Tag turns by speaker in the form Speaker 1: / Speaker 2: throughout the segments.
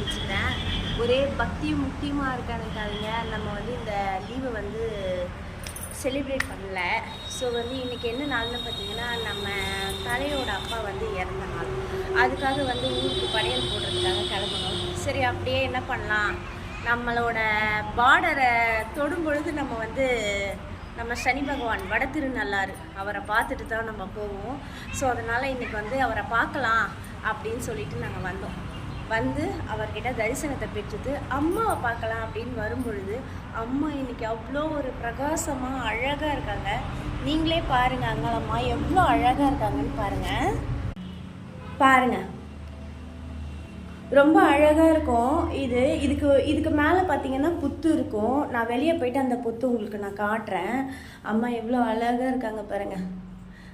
Speaker 1: வச்சுக்கிறேன். ஒரே பக்தியும் முக்கியமாக இருக்கானுக்காதீங்க. நம்ம வந்து இந்த லீவை வந்து செலிப்ரேட் பண்ணல. ஸோ வந்து இன்றைக்கி என்ன நாள்னு பார்த்தீங்கன்னா, நம்ம தலையோட அப்பா வந்து இறந்த நாள். அதுக்காக வந்து ஊருக்கு படையல் போடுறதுக்காக கிளம்பணும். சரி, அப்படியே என்ன பண்ணலாம், நம்மளோட பார்டரை தொடும் பொழுது நம்ம வந்து நம்ம சனி பகவான் வட திருநள்ளாறு அவரை பார்த்துட்டு தான் நம்ம போவோம். ஸோ அதனால் இன்றைக்கி வந்து அவரை பார்க்கலாம் அப்படின்னு சொல்லிட்டு நாங்கள் வந்தோம். வந்து அவர்கிட்ட தரிசனத்தை பெற்றுட்டு அம்மாவை பார்க்கலாம் அப்படின்னு வரும்பொழுது அம்மா இன்றைக்கி அவ்வளோ ஒரு பிரகாசமாக அழகாக இருக்காங்க. நீங்களே பாருங்கள், அங்கலம்மா எவ்வளோ அழகாக இருக்காங்கன்னு பாருங்கள். ரொம்ப அழகாக இருக்கும். இதுக்கு மேலே பார்த்தீங்கன்னா புத்து இருக்கும். நான் வெளியே போயிட்டு அந்த புத்து உங்களுக்கு நான் காட்டுறேன். அம்மா எவ்வளோ அழகாக இருக்காங்க பாருங்கள்.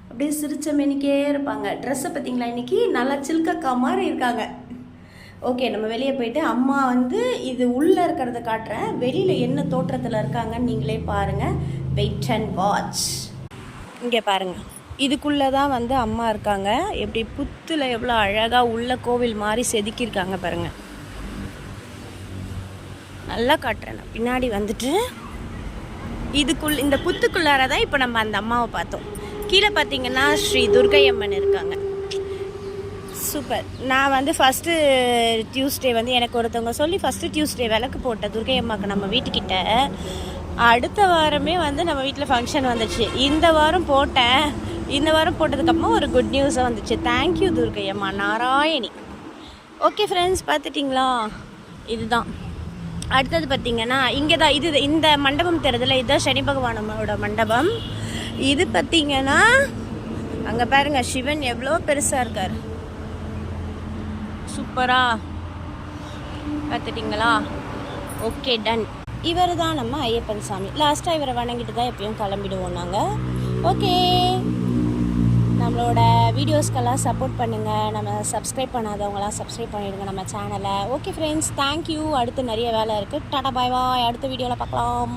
Speaker 1: அப்படியே சிரிச்ச மெனிக்கே இருப்பாங்க. ட்ரெஸ்ஸை பார்த்தீங்களா, இன்றைக்கி நல்லா சில்கக்கா மாதிரி இருக்காங்க. ஓகே, நம்ம வெளியே போயிட்டு அம்மா வந்து இது உள்ளே இருக்கிறத காட்டுறேன். வெளியில் என்ன தோற்றத்தில் இருக்காங்கன்னு நீங்களே பாருங்கள். Wait and watch. இங்கே பாருங்கள், இதுக்குள்ளே தான் வந்து அம்மா இருக்காங்க. எப்படி புத்தில் எவ்வளோ அழகாக உள்ள கோவில் மாதிரி செதுக்கியிருக்காங்க பாருங்கள். நல்லா காட்டுறேன். நான் பின்னாடி வந்துட்டு இந்த புத்துக்குள்ளார தான் இப்போ நம்ம அந்த அம்மாவை பார்த்தோம். கீழே பார்த்தீங்கன்னா ஸ்ரீ துர்க்கையம்மன் இருக்காங்க. சூப்பர். நான் வந்து ஃபஸ்ட்டு டியூஸ்டே வந்து எனக்கு ஒருத்தவங்க சொல்லி ஃபஸ்ட்டு டியூஸ்டே விளக்கு போட்டேன் துர்க்கையம்மாவுக்கு நம்ம வீட்டுக்கிட்ட. அடுத்த வாரமே வந்து நம்ம வீட்டில் ஃபங்க்ஷன் வந்துச்சு. இந்த வாரம் போட்டேன். இந்த வாரம் போட்டதுக்கப்புறமா ஒரு குட் நியூஸாக வந்துச்சு. Thank you Durgaiyamma Narayani. Okay friends, பார்த்துட்டிங்களா? இதுதான். அடுத்தது பார்த்திங்கன்னா இங்கே தான் இந்த மண்டபம் தெரியுதுல, இதுதான் சனி பகவானோட மண்டபம். இது பார்த்திங்கன்னா அங்கே பாருங்கள், சிவன் எவ்வளோ பெருசாக இருக்கார். சூப்பரா பார்த்துட்டிங்களா? Okay, ton. இவர் தான் நம்ம ஐயப்பன் சாமி. லாஸ்ட்டாக இவரை வணங்கிட்டு தான் எப்பயும் கிளம்பிடுவோம் நாங்கள். ஓகே, நம்மளோட வீடியோஸ்க்கெல்லாம் சப்போர்ட் பண்ணுங்கள். நம்ம சப்ஸ்கிரைப் பண்ணாதவங்களாம் சப்ஸ்கிரைப் பண்ணிவிடுங்க நம்ம சேனலை. Okay friends, thank you. அடுத்து நிறைய வேலை இருக்குது. டாடா பாய் பாய். அடுத்த வீடியோவில் பார்க்கலாம்.